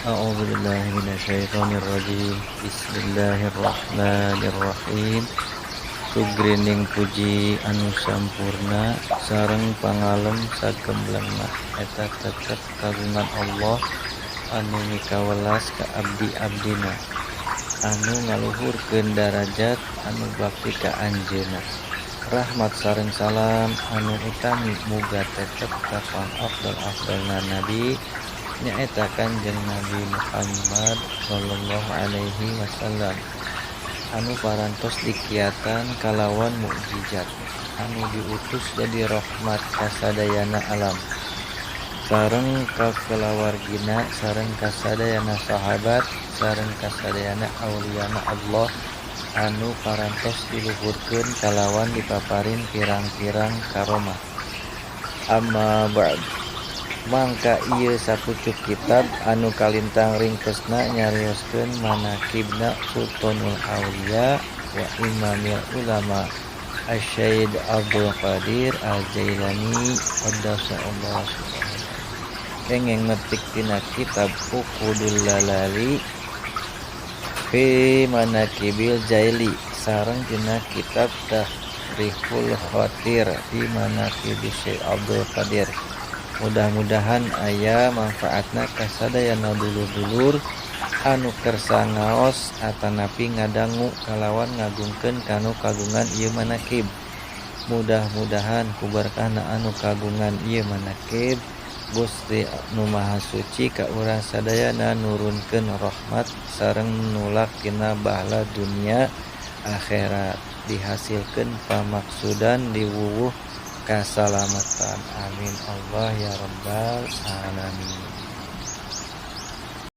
A'udzubillahi minasyaitonirrajim. Bismillahirrahmanirrahim. Sugrining puji anu sampurna sareng pangalem sagemblengna eta tetep kagungan Allah anu mikawelas ka abdi-abdina, anu ngaluhurkeun darajat anu bakti ka anjeunna. Rahmat sareng salam anu utami muga tetep ka afdal-afdalna nabi nyaeta Kanjeng Nabi Muhammad sallallahu alaihi wasallam, anu parantos dikiatan kalawan mukjizat, anu diutus jadi rahmat ka sadayana alam, sareng ka kulawargina, sareng ka sadayana sahabat, sareng ka sadayana auliyana Allah anu parantos diluhurkeun kalawan dipaparin pirang-pirang karomah. Amma ba'd, mangka ieu sapucuk kitab anu kalintang ringkesna nyarioskeun manaqibna Sultanul Auliya wa Imamil Ulama Asy-Syaikh Abdul Qadir Al-Jailani qaddasallahu subhanahu. Kenging metik tina kitab Uqudul Lalali fi Manaqibil Jaili sareng tina kitab Tahriful Khatir fi Manaqibis Syekh Abdul Qadir. Mudah-mudahan aya manfaatna ka sadayana dulur-dulur anu kersa ngaos atanapi ngadangu kalawan ngagungkeun kanu kagungan ieu manaqib. Mudah-mudahan ku berkahna anu kagungan ieu manaqib Gusti Nu Maha Suci ka urang sadayana nurunkeun rahmat sareng nulak tina bahala dunia akhirat, dihasilkeun pamaksudan diwuwuh kasalamatan. Amin Allah ya rabbal alamin.